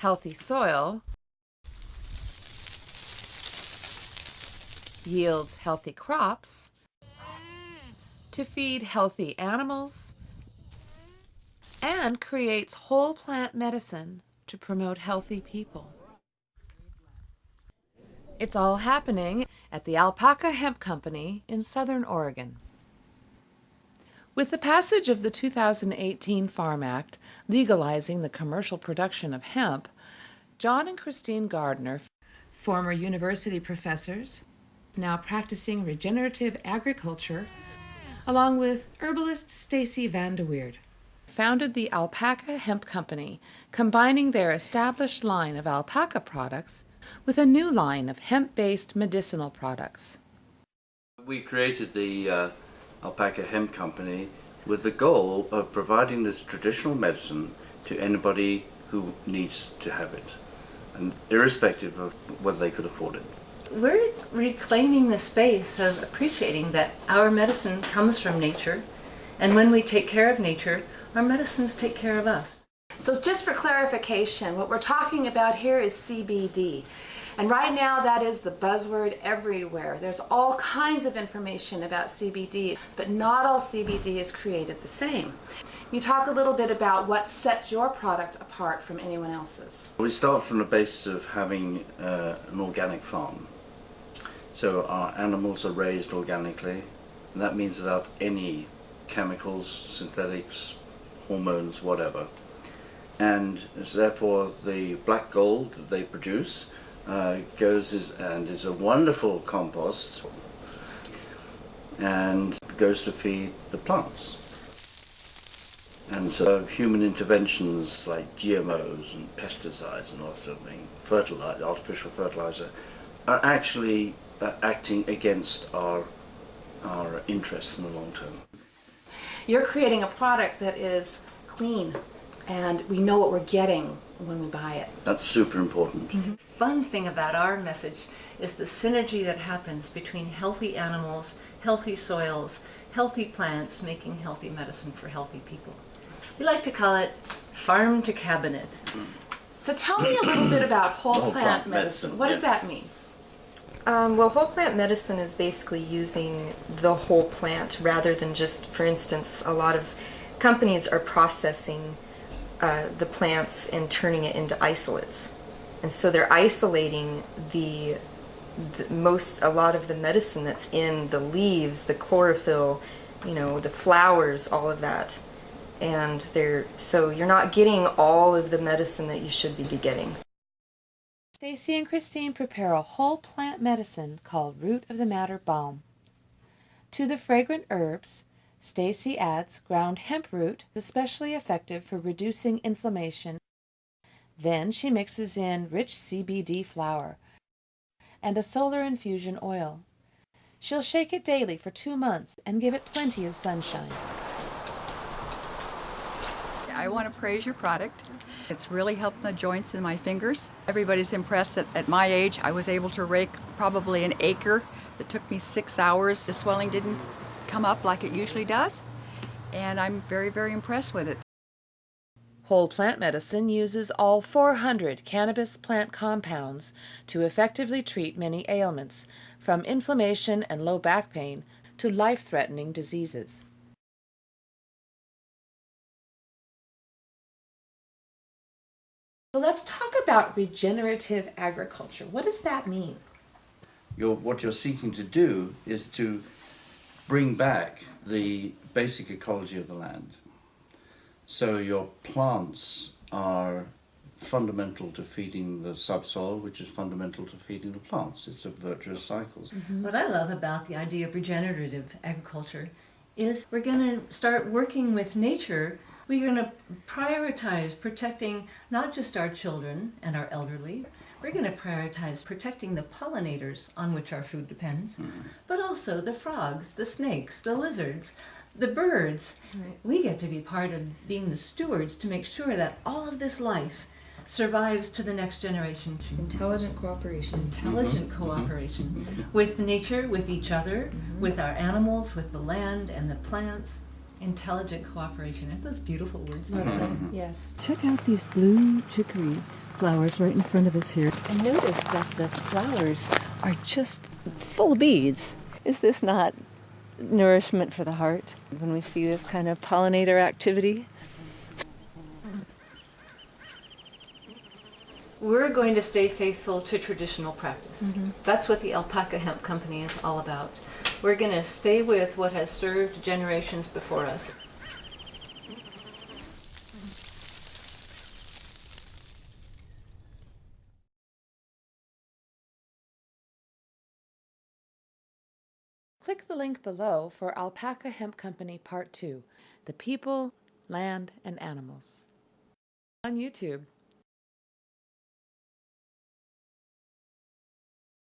Healthy soil yields healthy crops to feed healthy animals and creates whole plant medicine to promote healthy people. It's all happening at the Alpaca Hemp Company in Southern Oregon. With the passage of the 2018 Farm Act legalizing the commercial production of hemp, John and Christine Gardner, former university professors, now practicing regenerative agriculture, along with herbalist Stacy Van de Weerd, founded the Alpaca Hemp Company, combining their established line of alpaca products with a new line of hemp-based medicinal products. We created the Alpaca Hemp Company with the goal of providing this traditional medicine to anybody who needs to have it, and irrespective of whether they could afford it. We're reclaiming the space of appreciating that our medicine comes from nature, and when we take care of nature, our medicines take care of us. So just for clarification, what we're talking about here is CBD. And right now that is the buzzword everywhere. There's all kinds of information about CBD, but not all CBD is created the same. Can you talk a little bit about what sets your product apart from anyone else's? We start from the basis of having an organic farm. So our animals are raised organically, and that means without any chemicals, synthetics, hormones, whatever. And so therefore the black gold that they produce is a wonderful compost and goes to feed the plants. And so human interventions like GMOs and pesticides and all sort of thing, fertilizer, artificial fertilizer, are actually acting against our interests in the long term. You're creating a product that is clean, and we know what we're getting when we buy it. That's super important. Mm-hmm. Fun thing about our message is the synergy that happens between healthy animals, healthy soils, healthy plants making healthy medicine for healthy people. We like to call it farm to cabinet. So tell me a little bit about whole plant medicine. What does that mean? Well, whole plant medicine is basically using the whole plant rather than just, for instance, a lot of companies are processing the plants and turning it into isolates. And so they're isolating a lot of the medicine that's in the leaves, the chlorophyll, the flowers, all of that. And so you're not getting all of the medicine that you should be getting. Stacy and Christine prepare a whole plant medicine called Root of the Matter Balm. To the fragrant herbs, Stacy adds ground hemp root, especially effective for reducing inflammation. Then she mixes in rich CBD flower and a solar infusion oil. She'll shake it daily for 2 months and give it plenty of sunshine. I want to praise your product. It's really helped the joints in my fingers. Everybody's impressed that at my age I was able to rake probably an acre. It took me 6 hours. The swelling didn't come up like it usually does, and I'm very, very impressed with it. Whole plant medicine uses all 400 cannabis plant compounds to effectively treat many ailments, from inflammation and low back pain to life-threatening diseases. So let's talk about regenerative agriculture. What does that mean? What you're seeking to do is to bring back the basic ecology of the land. So your plants are fundamental to feeding the subsoil, which is fundamental to feeding the plants. It's a virtuous cycle. Mm-hmm. What I love about the idea of regenerative agriculture is we're going to start working with nature. We're going to prioritize protecting not just our children and our elderly. We're going to prioritize protecting the pollinators on which our food depends, but also the frogs, the snakes, the lizards, the birds. Right. We get to be part of being the stewards to make sure that all of this life survives to the next generation. Intelligent cooperation. Intelligent cooperation with nature, with each other, with our animals, with the land and the plants. Intelligent cooperation. Aren't those beautiful words? Yes. Check out these blue chicory flowers right in front of us here. And notice that the flowers are just full of beads. Is this not nourishment for the heart when we see this kind of pollinator activity? We're going to stay faithful to traditional practice. That's what the Alpaca Hemp Company is all about. We're going to stay with what has served generations before us. Click the link below for Alpaca Hemp Company Part 2, The People, Land, and Animals. On YouTube.